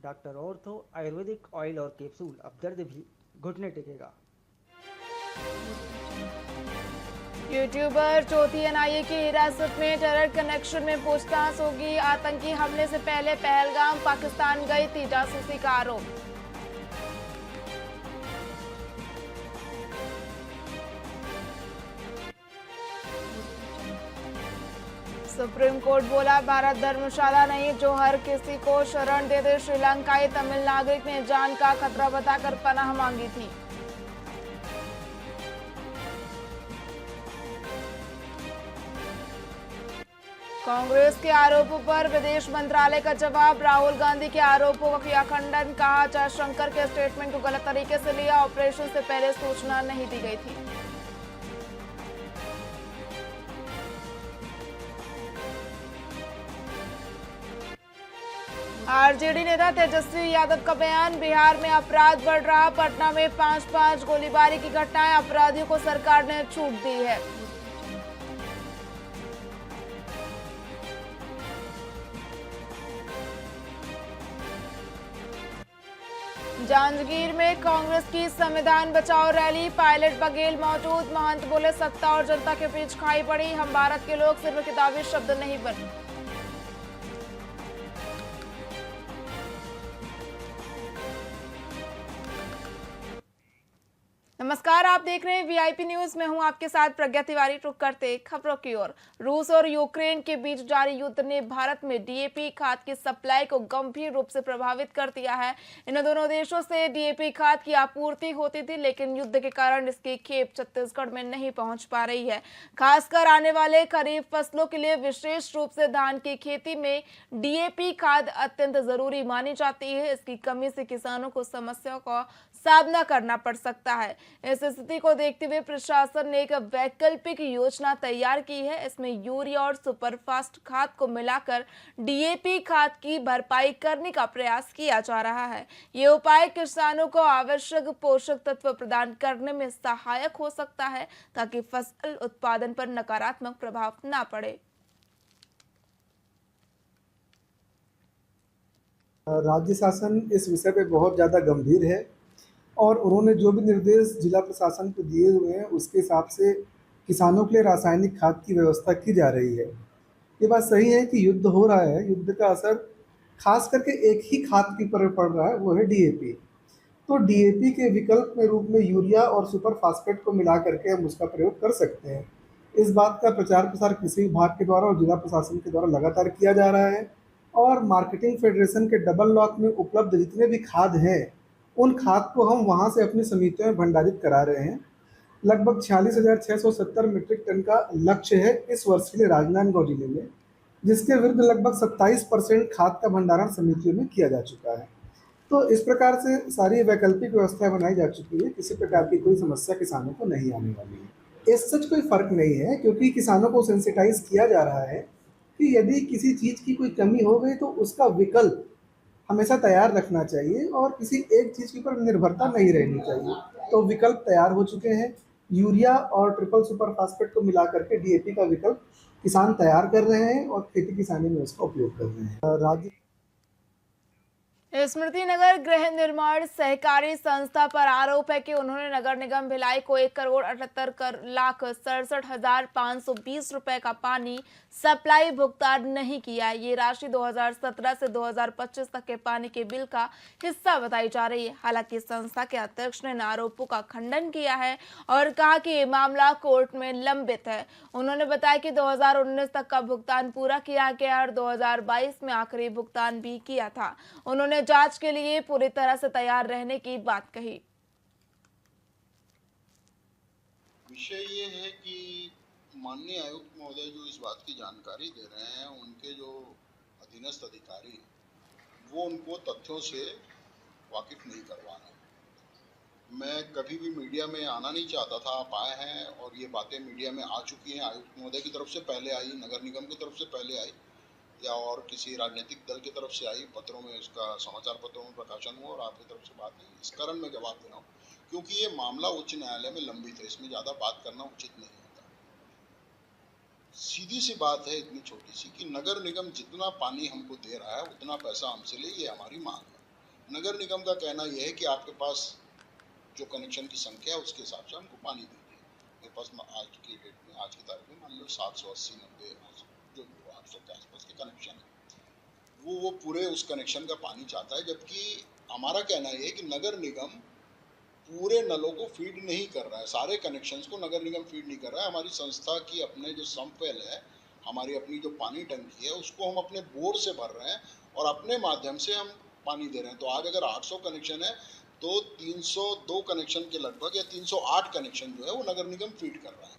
Doctor ortho Ayurvedic oil और capsule, अब दर्द भी घुटने टेकेगा। यूट्यूबर चौथी एनआईए की हिरासत में, टेरर कनेक्शन में पूछताछ होगी। आतंकी हमले से पहले पहलगाम पाकिस्तान गई थी, जासूसी का आरोप। सुप्रीम कोर्ट बोला, भारत धर्मशाला नहीं जो हर किसी को शरण दे दे। श्रीलंकाई तमिल नागरिक ने जान का खतरा बताकर पनाह मांगी थी। कांग्रेस के आरोपों पर विदेश मंत्रालय का जवाब। राहुल गांधी के आरोपों का किया खंडन। कहा, जयशंकर के स्टेटमेंट को गलत तरीके से लिया, ऑपरेशन से पहले सूचना नहीं दी गई थी। आरजेडी नेता तेजस्वी यादव का बयान। बिहार में अपराध बढ़ रहा, पटना में 5-5 गोलीबारी की घटनाएं, अपराधियों को सरकार ने छूट दी है। जांजगीर में कांग्रेस की संविधान बचाओ रैली, पायलट बघेल मौजूद। महंत बोले, सत्ता और जनता के बीच खाई पड़ी, हम भारत के लोग सिर्फ किताबी शब्द नहीं बने। नमस्कार, आप देख रहे हैं वीआईपी न्यूज में हूं आपके साथ प्रज्ञा तिवारी। रुक करते खबरों की ओर। रूस और यूक्रेन के बीच जारी युद्ध ने भारत में डीएपी खाद की सप्लाई को गंभीर रूप से प्रभावित कर दिया है। इन दोनों देशों से डीएपी खाद की आपूर्ति होती थी, लेकिन युद्ध के कारण इसकी खेप छत्तीसगढ़ में नहीं पहुंच पा रही है। खासकर आने वाले खरीफ फसलों के लिए विशेष रूप से धान की खेती में डीएपी खाद अत्यंत जरूरी मानी जाती है। इसकी कमी से किसानों को समस्या का सामना करना पड़ सकता है। इस स्थिति को देखते हुए प्रशासन ने एक वैकल्पिक योजना तैयार की है। इसमें यूरिया और सुपरफास्ट खाद को मिलाकर डीएपी खाद की भरपाई करने का प्रयास किया जा रहा है। ये उपाय किसानों को आवश्यक पोषक तत्व प्रदान करने में सहायक हो सकता है, ताकि फसल उत्पादन पर नकारात्मक प्रभाव न पड़े। राज्य शासन इस विषय पे बहुत ज़्यादा गंभीर है और उन्होंने जो भी निर्देश जिला प्रशासन को दिए हुए हैं उसके हिसाब से किसानों के लिए रासायनिक खाद की व्यवस्था की जा रही है। ये बात सही है कि युद्ध हो रहा है, युद्ध का असर खास करके एक ही खाद के ऊपर पड़ रहा है, वो है डीएपी। तो डीएपी के विकल्प में रूप में यूरिया और सुपर फास्फेट को मिला करके हम उसका प्रयोग कर सकते हैं। इस बात का प्रचार प्रसार कृषि विभाग के द्वारा और जिला प्रशासन के द्वारा लगातार किया जा रहा है और मार्केटिंग फेडरेशन के डबल लॉक में उपलब्ध जितने भी खाद हैं उन खाद को हम वहाँ से अपनी समितियों में भंडारित करा रहे हैं। लगभग 46,670 मीट्रिक टन का लक्ष्य है इस वर्ष के लिए राजनांदगांव जिले में, जिसके विरुद्ध लगभग 27% खाद का भंडारण समितियों में किया जा चुका है। तो इस प्रकार से सारी वैकल्पिक व्यवस्था बनाई जा चुकी है, किसी प्रकार की कोई समस्या किसानों को नहीं आने वाली है। इस सच कोई फर्क नहीं है, क्योंकि किसानों को सेंसिटाइज किया जा रहा है कि यदि किसी चीज़ की कोई कमी हो गई तो उसका विकल्प हमेशा तैयार रखना चाहिए और किसी एक चीज़ के ऊपर निर्भरता नहीं रहनी चाहिए। तो विकल्प तैयार हो चुके हैं। यूरिया और ट्रिपल सुपर फास्फेट को मिला करके डीएपी का विकल्प किसान तैयार कर रहे हैं और खेती किसानी में उसका उपयोग कर रहे हैं। राज्य स्मृति नगर गृह निर्माण सहकारी संस्था पर आरोप है कि उन्होंने नगर निगम भिलाई को 1,78,67,520 रुपए का पानी सप्लाई भुगतान नहीं किया। ये राशि 2017 से 2025 तक के पानी के बिल का हिस्सा बताई जा रही है। हालांकि संस्था के अध्यक्ष ने इन आरोपों का खंडन किया है और कहा कि ये मामला कोर्ट में लंबित है। उन्होंने बताया कि 2019 तक का भुगतान पूरा किया गया और 2022 में आखिरी भुगतान भी किया था। उन्होंने जांच के लिए पूरी तरह से तैयार रहने की बात कही। विषय ये है कि माननीय आयुक्त महोदय जो इस बात की जानकारी दे रहे हैं, उनके जो अधीनस्थ अधिकारी हैं वो उनको तथ्यों से वाकिफ नहीं करवा रहे। मैं कभी भी मीडिया में आना नहीं चाहता था, आप आए हैं और ये बातें मीडिया में आ चुकी हैं। आयुक्त महोदय की तरफ से पहले आई, नगर निगम की तरफ से पहले आई या और किसी राजनीतिक दल की तरफ से आई, पत्रों में इसका समाचार पत्रों में प्रकाशन हुआ और आपकी तरफ से बात हुई। इस कारण मैं जवाब दे रहा हूँ, क्योंकि ये मामला उच्च न्यायालय में लंबित है, इसमें ज़्यादा बात करना उचित नहीं होता। सीधी सी बात है, इतनी छोटी सी, कि नगर निगम जितना पानी हमको दे रहा है उतना पैसा हमसे ले, ये हमारी मांग है। नगर निगम का कहना यह है कि आपके पास जो कनेक्शन की संख्या है उसके हिसाब से हमको पानी दीजिए। मेरे पास आज की डेट में, आज की तारीख में मान लो 780, 90, जो 800 के आसपास के कनेक्शन है, वो पूरे उस कनेक्शन का पानी चाहता है। जबकि हमारा कहना यह है कि नगर निगम पूरे नलों को फीड नहीं कर रहा है, सारे कनेक्शंस को नगर निगम फीड नहीं कर रहा है। हमारी संस्था की अपने जो समवेल है, हमारी अपनी जो पानी टंकी है, उसको हम अपने बोर से भर रहे हैं और अपने माध्यम से हम पानी दे रहे हैं। तो आज अगर 800 कनेक्शन है तो 302 कनेक्शन के लगभग या 308 कनेक्शन जो है वो नगर निगम फीड कर रहा है।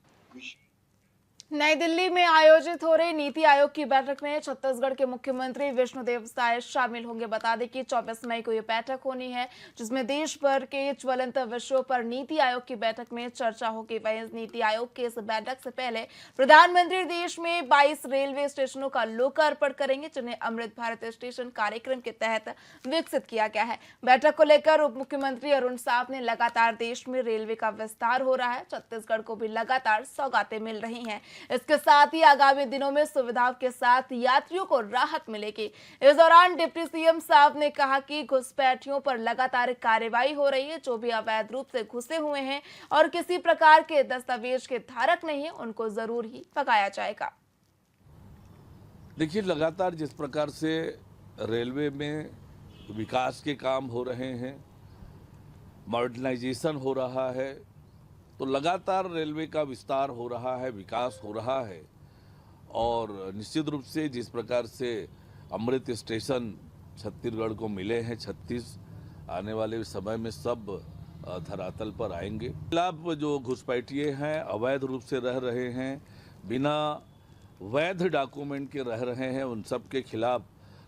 नई दिल्ली में आयोजित हो रही नीति आयोग की बैठक में छत्तीसगढ़ के मुख्यमंत्री विष्णुदेव साय शामिल होंगे। बता दें कि 24 मई को यह बैठक होनी है, जिसमें देश भर के ज्वलंत विषयों पर नीति आयोग की बैठक में चर्चा होगी। वहीं नीति आयोग की इस बैठक से पहले प्रधानमंत्री देश में 22 रेलवे स्टेशनों का लोकार्पण करेंगे, जिन्हें अमृत भारत स्टेशन कार्यक्रम के तहत विकसित किया गया है। बैठक को लेकर उप मुख्यमंत्री अरुण साव ने लगातार देश में रेलवे का विस्तार हो रहा है, छत्तीसगढ़ को भी लगातार सौगातें मिल रही हैं। इसके साथ ही आगामी दिनों में सुविधाओं के साथ यात्रियों को राहत मिलेगी। इस दौरान डिप्टी सीएम साहब ने कहा कि घुसपैठियों पर लगातार कार्रवाई हो रही है। जो भी अवैध रूप से घुसे हुए हैं और किसी प्रकार के दस्तावेज के धारक नहीं है, उनको जरूर ही भगाया जाएगा। देखिए, लगातार जिस प्रकार से रेलवे में विकास के काम हो रहे हैं, मॉडर्नाइजेशन हो रहा है, तो लगातार रेलवे का विस्तार हो रहा है, विकास हो रहा है। और निश्चित रूप से जिस प्रकार से अमृत स्टेशन छत्तीसगढ़ को मिले हैं, 36 आने वाले समय में सब धरातल पर आएंगे। खिलाफ जो घुसपैठिए हैं, अवैध रूप से रह रहे हैं, बिना वैध डॉक्यूमेंट के रह रहे हैं, उन सब के खिलाफ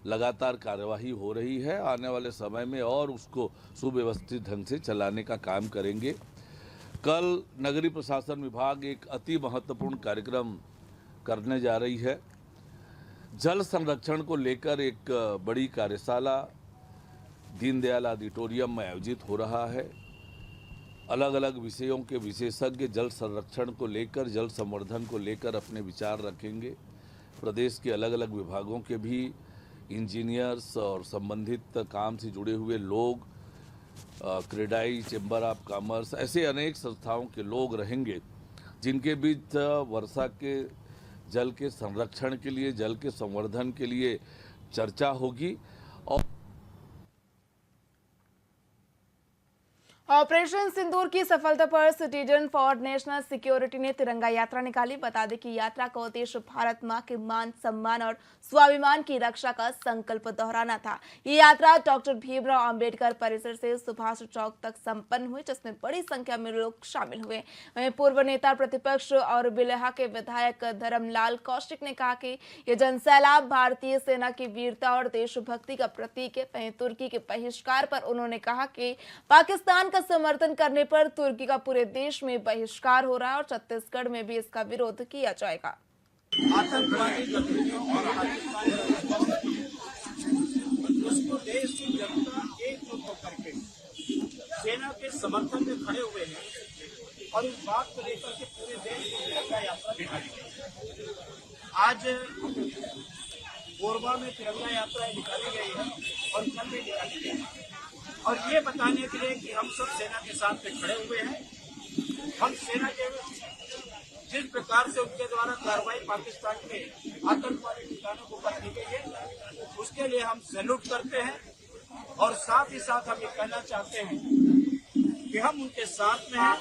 लगातार कार्यवाही हो रही है। आने वाले समय में और उसको सुव्यवस्थित ढंग से चलाने का काम करेंगे। कल नगरीय प्रशासन विभाग एक अति महत्वपूर्ण कार्यक्रम करने जा रही है। जल संरक्षण को लेकर एक बड़ी कार्यशाला दीनदयाल ऑडिटोरियम में आयोजित हो रहा है। अलग अलग विषयों के विशेषज्ञ जल संरक्षण को लेकर, जल संवर्धन को लेकर अपने विचार रखेंगे। प्रदेश के अलग अलग विभागों के भी इंजीनियर्स और संबंधित काम से जुड़े हुए लोग, क्रेडाई, चैम्बर ऑफ कॉमर्स, ऐसे अनेक संस्थाओं के लोग रहेंगे, जिनके बीच वर्षा के जल के संरक्षण के लिए, जल के संवर्धन के लिए चर्चा होगी। और ऑपरेशन सिंदूर की सफलता पर सिटीजन फॉर नेशनल सिक्योरिटी ने तिरंगा यात्रा निकाली। बता दें कि यात्रा का उद्देश्य भारत मां के मान, सम्मान और स्वाभिमान की रक्षा का संकल्प दोहराना था। ये यात्रा डॉक्टर भीमराव अंबेडकर परिसर से सुभाष चौक तक संपन्न हुई, जिसमें बड़ी संख्या में लोग शामिल हुए। वहीं पूर्व नेता प्रतिपक्ष और बिल्हा के विधायक धर्मलाल कौशिक ने कहा कि ये जनसैलाब भारतीय सेना की वीरता और देशभक्ति का प्रतीक है। वहीं तुर्की के बहिष्कार पर उन्होंने कहा कि पाकिस्तान समर्थन करने पर तुर्की का पूरे देश में बहिष्कार हो रहा है और छत्तीसगढ़ में भी इसका विरोध किया जाएगा। आतंकवादी गतिविधियों और उसको देश की जनता एकजुट होकर के सेना के समर्थन में खड़े हुए हैं और इस बात को लेकर के पूरे देश में तिरंगा यात्रा निकाली गई। आज कोरबा में तिरंगा यात्रा निकाली गई है और कल भी निकाली गई है, और ये बताने के लिए कि हम सब सेना के साथ में खड़े हुए हैं। हम सेना के जिस प्रकार से उनके द्वारा कार्रवाई पाकिस्तान के आतंकवादी ठिकानों को कर दी गई है, उसके लिए हम सैल्यूट करते हैं। और साथ ही साथ हम ये कहना चाहते हैं कि हम उनके साथ में हैं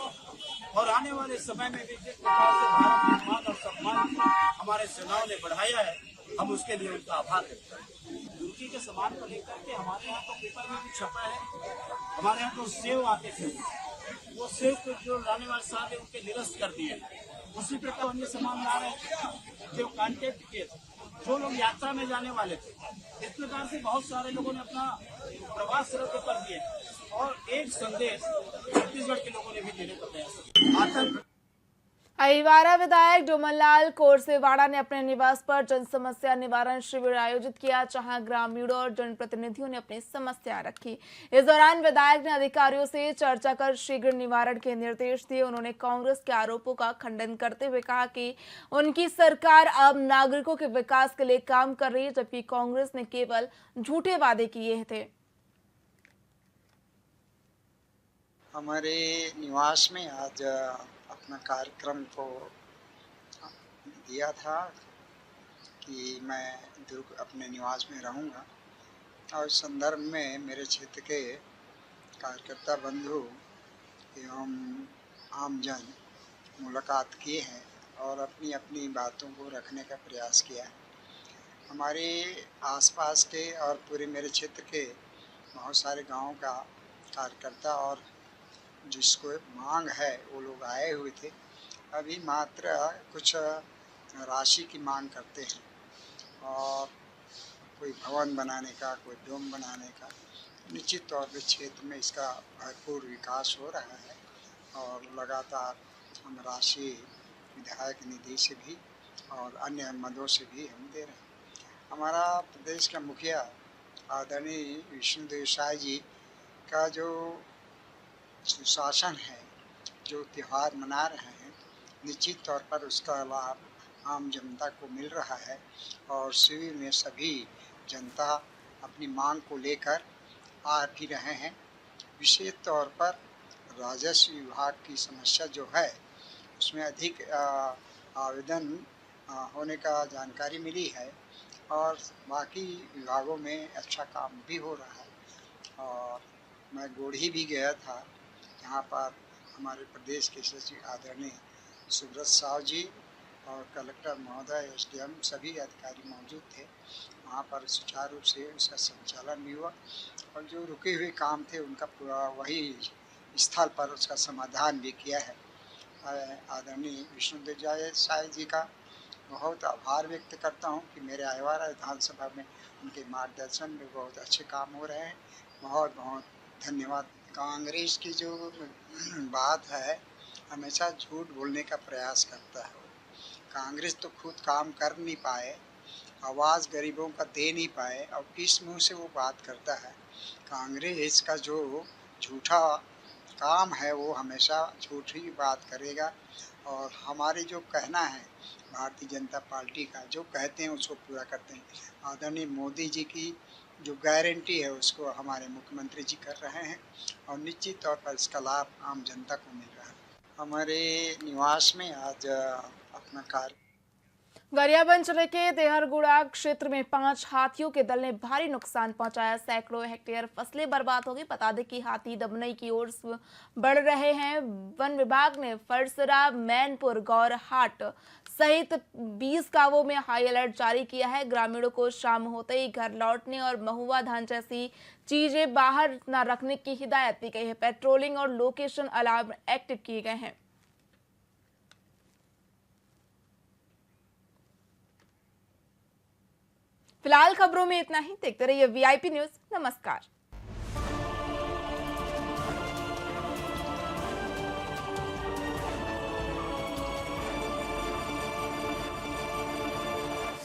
और आने वाले समय में भी जिस प्रकार से भारत के मान और सम्मान हमारे सेनाओं ने बढ़ाया है, हम उसके लिए उनका आभार व्यक्त करते हैं। तुर्की के सामान को लेकर के हमारे यहाँ तो पेपर में भी छपा है, हमारे यहाँ तो सेव आते थे, वो सेव को जो लाने वाले साथ है उनके निरस्त कर दिए। उसी प्रकार अन्य सामान ला रहे जो कॉन्टेक्ट किए थे, जो लोग यात्रा में जाने वाले थे। इस प्रकार से बहुत सारे लोगों ने अपना प्रवास रद्द कर दिए और एक संदेश छत्तीसगढ़ के लोगों ने भी देने का प्रयास किया। अहिवारा विधायक डोमनलाल कोरसेवाड़ा ने अपने निवास पर जन समस्या निवारण शिविर आयोजित किया, जहां ग्रामीणों और जनप्रतिनिधियों ने अपनी समस्या रखी। इस दौरान विधायक ने अधिकारियों से चर्चा कर शीघ्र निवारण के निर्देश दिए। उन्होंने कांग्रेस के आरोपों का खंडन करते हुए कहा कि उनकी सरकार अब नागरिकों के विकास के लिए काम कर रही है, जबकि कांग्रेस ने केवल झूठे वादे किए थे। हमारे निवास में आज अपना कार्यक्रम को दिया था कि मैं दुर्ग अपने निवास में रहूँगा और इस संदर्भ में मेरे क्षेत्र के कार्यकर्ता बंधु एवं आमजन मुलाकात किए हैं और अपनी अपनी बातों को रखने का प्रयास किया है। हमारे आसपास के और पूरे मेरे क्षेत्र के बहुत सारे गांवों का कार्यकर्ता और जिसको मांग है वो लोग आए हुए थे। अभी मात्र कुछ राशि की मांग करते हैं और कोई भवन बनाने का, कोई डोम बनाने का। निश्चित तौर पे क्षेत्र में इसका भरपूर विकास हो रहा है और लगातार हम राशि विधायक निधि से भी और अन्य मदों से भी हम दे रहे हैं। हमारा प्रदेश का मुखिया आदरणीय विष्णुदेव साय जी का जो सुशासन है, जो त्यौहार मना रहे हैं, निश्चित तौर पर उसका लाभ आम जनता को मिल रहा है और शिविर में सभी जनता अपनी मांग को लेकर आ भी रहे हैं। विशेष तौर पर राजस्व विभाग की समस्या जो है उसमें अधिक आवेदन होने का जानकारी मिली है और बाकी विभागों में अच्छा काम भी हो रहा है। और मैं गोढ़ी भी गया था जहाँ पर हमारे प्रदेश के सचिव आदरणीय सुब्रत साहू जी और कलेक्टर महोदय, एसडीएम सभी अधिकारी मौजूद थे। वहाँ पर सुचारू रूप से उसका संचालन भी हुआ और जो रुके हुए काम थे उनका वही स्थल पर उसका समाधान भी किया है। आदरणीय विष्णुदेव साय जी का बहुत आभार व्यक्त करता हूँ कि मेरे आयवारा विधानसभा में उनके मार्गदर्शन में बहुत अच्छे काम हो रहे हैं। बहुत बहुत धन्यवाद। कांग्रेस की जो बात है, हमेशा झूठ बोलने का प्रयास करता है। कांग्रेस तो खुद काम कर नहीं पाए, आवाज़ गरीबों का दे नहीं पाए और किस मुंह से वो बात करता है। कांग्रेस का जो झूठा काम है वो हमेशा झूठी बात करेगा और हमारे जो कहना है भारतीय जनता पार्टी का जो कहते हैं उसको पूरा करते हैं। आदरणीय मोदी जी की जो गारंटी है उसको हमारे मुख्यमंत्री जी कर रहे हैं और निश्चित तौर पर इसका लाभ आम जनता को मिल रहा है। हमारे निवास में आज अपना कार्य गरियाबंद जिले के देहरगुड़ा क्षेत्र में 5 हाथियों के दल ने भारी नुकसान पहुंचाया। सैकड़ों हेक्टेयर फसलें बर्बाद हो गई। बता दें कि हाथी दमनई की ओर बढ़ रहे हैं। वन विभाग ने फरसरा, मैनपुर, गौरहाट सहित 20 गांवों में हाई अलर्ट जारी किया है। ग्रामीणों को शाम होते ही घर लौटने और महुआ धान जैसी चीजें बाहर न रखने की हिदायत दी गई है। पेट्रोलिंग और लोकेशन अलार्म एक्टिव किए गए हैं। फिलहाल खबरों में इतना ही। देखते रहिए वीआईपी न्यूज। नमस्कार।